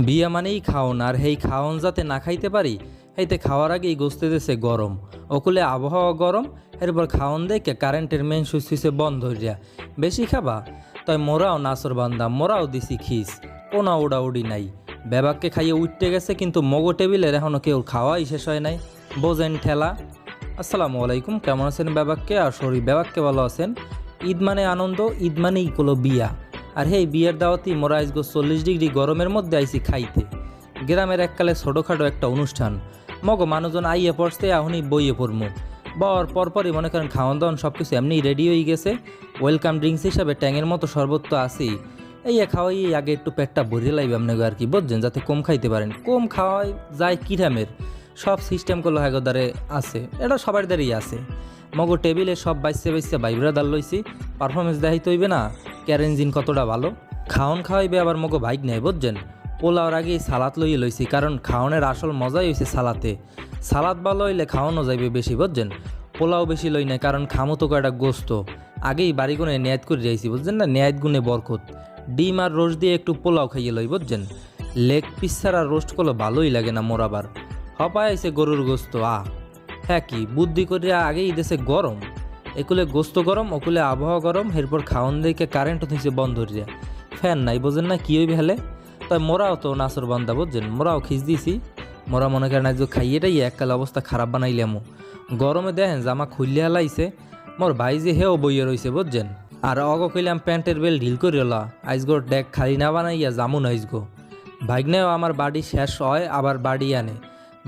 বিয়া মানেই খাওন, আর হেই খাওন যাতে না খাইতে পারি হেইতে খাওয়ার আগেই গোস্তে দেশে গরম, ওকুলে আবহাওয়া গরম। এরপর খাওন দেখে কারেন্টের মেন সুইচে বন্ধ হইয়া বেশি খাবা তাই মোরাও নাচর বান্দা, মোরাও দিছি খিস, কোনো উড়াউড়ি নাই। বেবাককে খাইয়ে উঠতে গেছে কিন্তু মগো টেবিলের এখনও কেউ খাওয়াই শেষ হয় নাই, বোঝেন ঠেলা। আসসালামু আলাইকুম, কেমন আছেন বেবাককে? আর সরি বেবাককে ভালো আছেন। ঈদ মানে আনন্দ, ঈদ মানেই কোনো বিয়া। আর হেই বিয়ের দাওয়াতি মোরা আইসগো 40 ডিগ্রি গরমের মধ্যে আইসি খাইতে। গ্রামের এককালে ছোটোখাটো একটা অনুষ্ঠান, মগো মানুষজন আইয়ে পড়ছে, এখনই বইয়ে পড়মু। বর পরপরই মনে করেন খাওয়ান দাওয়ান সব কিছু এমনি রেডি হয়ে গেছে। ওয়েলকাম ড্রিঙ্কস হিসাবে ট্যাঙের মতো শরবত তো আছেই। এই খাওয়াই আগে একটু পেটটা ভরিয়ে লাইবে আপনাকে আর কি, বুঝছেন, যাতে কম খাইতে পারেন। কম খাওয়াই যায় কিরামের সব সিস্টেম করলো হ্যাগোদারে আছে, এটা সবার দ্বারই আছে। মগো টেবিলে সব বাইসে বাইবরা দাল লইছি, পারফরমেন্স দেখাইতে হইবে না ক্যারেঞ্জিন কতটা ভালো। খাওন খাওয়াইবে আবার মগো বাইক নেই, বুঝছেন। পোলাওর আগেই সালাদ লইয়ে লইছি, কারণ খাওয়ানোর আসল মজাই হয়েছে সালাতে। সালাদ ভালো হইলে খাওয়ানো যাইবে বেশি, বুঝছেন। পোলাও বেশি লই নাই, কারণ খামো তো কয়টা গোস্ত আগেই বাড়ি গুনে নেয়াত করে যাইছি, বুঝছেন না, নেয়াত গুনে বরকত। ডিম আর রোস্ট দিয়ে একটু পোলাও খাইয়ে লই, বুঝছেন। লেগ পিস ছাড়া রোস্ট করলে ভালোই লাগে না মোর আবার। হপায় আইছে গরুর গোস্ত, হ্যাঁ কি বুদ্ধি করিয়া আগেই দেশে গরম, একুলে গোস্ত গরম, ওকুলে আবহাওয়া গরম। এরপর খাওয়ান দিকে কারেন্ট হইছে বন্ধ হইয়া, ফ্যান নাই, বোঝেন না কি হইবে হেলে। তাই মোরাও তো নাচর বান্দা, বুঝছেন, মোরাও খিচ দিছি। মোরা মনে করেন আজ খাইয়েটাই এককালে অবস্থা খারাপ বানাইলামো। গরমে দেখেন জামা খুললে হেলাইছে, মোর ভাই যে হেও বইয়ে রয়েছে, বুঝছেন। আর অগ কইলাম প্যান্টের বেল ঢিল করিলা, আইসগো ডেক খালি না বানাইয়া জামুন আইসগো। ভাগ্নেও আমার বাড়ি শেষ হয় আবার বাড়ি আনে,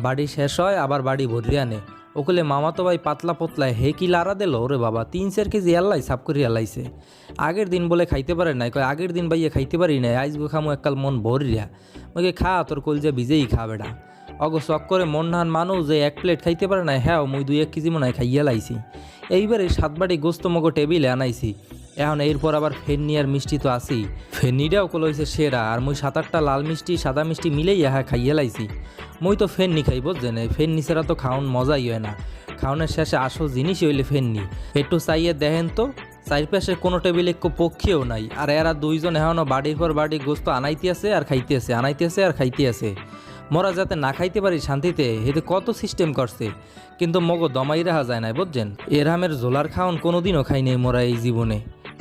বাড়ি শেষ হয় আবার বাড়ি ভরি আনে। ওকুলে মামা তো ভাই পাতলা পতলায় হে কি লারা দিল, ওরে বাবা 3-4 কেজি এল্লাই সাপ করি এলাইছে। আগের দিন বলে খাইতে পারে নাই, কয় আগের দিন ভাইয়া খাইতে পারি নাই, আইসগো খামু এককাল মন ভরিয়া। ওকে খা, তোর কলজা ভিজেই খা বেটা। অগো শখ করে মন নাহান মানুষ যে 1 প্লেট খাইতে পারে না, হ্যাঁ মুই 2-1 কেজি মনে হয় খাইয়া লাইছি। এইবারে 7 বাটি গোস্ত মগো টেবিলে আনাইছি। এখন এরপর আবার ফেন্নি আর মিষ্টি তো আসি, ফেন্নিটাও কলইছে সেরা। আর মুই 7-8টা লাল মিষ্টি সাদা মিষ্টি মিলেই খাইয়া লাইছি। মুই তো ফেন্নি খাই, বুঝছেন, ফেন্নি ছাড়া তো খাওন মজাই হয় না। খাওনের শেষে আসল জিনিসই হইলে ফেন্নি। একটু চাইয়ে দেখেন তো, চারপাশে কোনো টেবিলে পক্ষেও নাই, আর এরা দুইজন এখনও বাড়ির পর বাড়ি গোস্ত আনাইতে আছে আর খাইতে আছে, আনাইতে আছে আর খাইতে আছে। মোরা যাতে না খাইতে পারি শান্তিতে, হেতে কত সিস্টেম করছে, কিন্তু মগো দমাই রাখা যায় না, বুঝছেন। এরহামের জোলার খাওন কোনোদিনও খাই নাই মোরা এই জীবনে।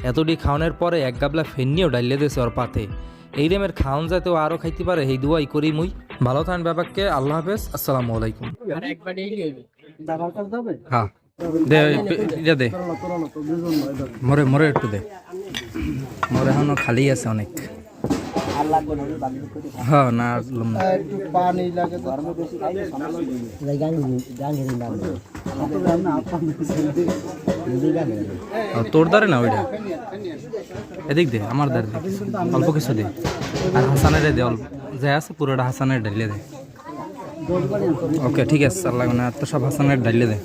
এতটি খাওয়ানোর পরে 1 গাবলা ফেন্নিও ডাইলে দিয়েছে ওর পাতে। এই রেমের খাওন যাতেও আরও খাইতে পারে, এই দুয়াই করি মুই। ভালো থাকেন ব্যাপারকে, আল্লাহ হাফেজ, আসসালামু আলাইকুম। হ্যাঁ দে, এটা দে মরে মরে একটু দে, মরে এখনো খালি আছে অনেক। হ্যাঁ না পানি লাগে তোর দ্বারে না ওইটা, এদিক দে, আমার দ্বারে দে, অল্প কিছু দে। আর হাসানের দে অল্প, যা আছে পুরোটা হাসানের ডাইলে দে। ওকে ঠিক আছে, আল্লাহ তো সব হাসানের ডাইলে দে।